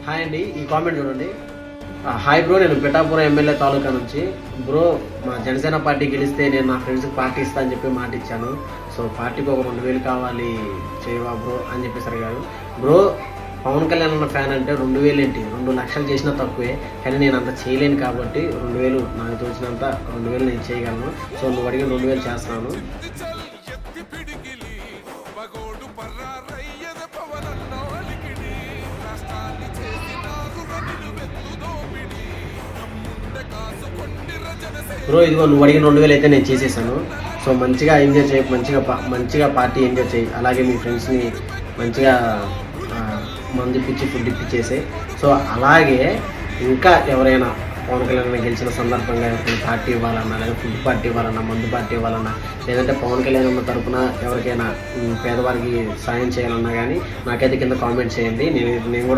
Hi అండి, ఈ comment చూడండి. హాయ్ బ్రో, నేను పిఠాపురం ఎమ్మెల్యే తాలూకా నుంచి. బ్రో, మా జనసేన పార్టీ గెలిస్తే నేను నా ఫ్రెండ్స్కి పార్టీ ఇస్తా అని చెప్పి మాట ఇచ్చాను. సో పార్టీకి ఒక 2000 కావాలి చేయవా బ్రో అని చెప్పేసి అడిగారు. బ్రో, పవన్ కళ్యాణ్ అన్న ఫ్యాన్ అంటే 2000 ఏంటి, 2 లక్షలు చేసినా తక్కువే. కానీ నేను అంత చేయలేను కాబట్టి 2000 నాకు తోచినంత 2000 నేను చేయగలను. సో నువ్వు అడిగిన 2000 చేస్తాను. బ్రో, ఇదిగో నువ్వు అడిగిన 2000 అయితే నేను చేసేసాను. సో మంచిగా ఎంజాయ్ చేయి, మంచిగా పార్టీ ఎంజాయ్ చేయి. అలాగే మీ ఫ్రెండ్స్ని మంచిగా మందు ఇప్పించి ఫుడ్ ఇప్పించేసే. సో అలాగే ఇంకా ఎవరైనా పవన్ కళ్యాణ్ గెలిచిన సందర్భంగా ఎవరికైనా పార్టీ ఇవ్వాలన్నా, లేదా ఫుడ్ పార్టీ ఇవ్వాలన్నా, మందు పార్టీ ఇవ్వాలన్నా, లేదంటే పవన్ కళ్యాణ్ ఉన్న తరపున ఎవరికైనా పేదవారికి సాయం చేయాలన్నా కానీ నాకైతే కింద కామెంట్ చేయండి. నేను కూడా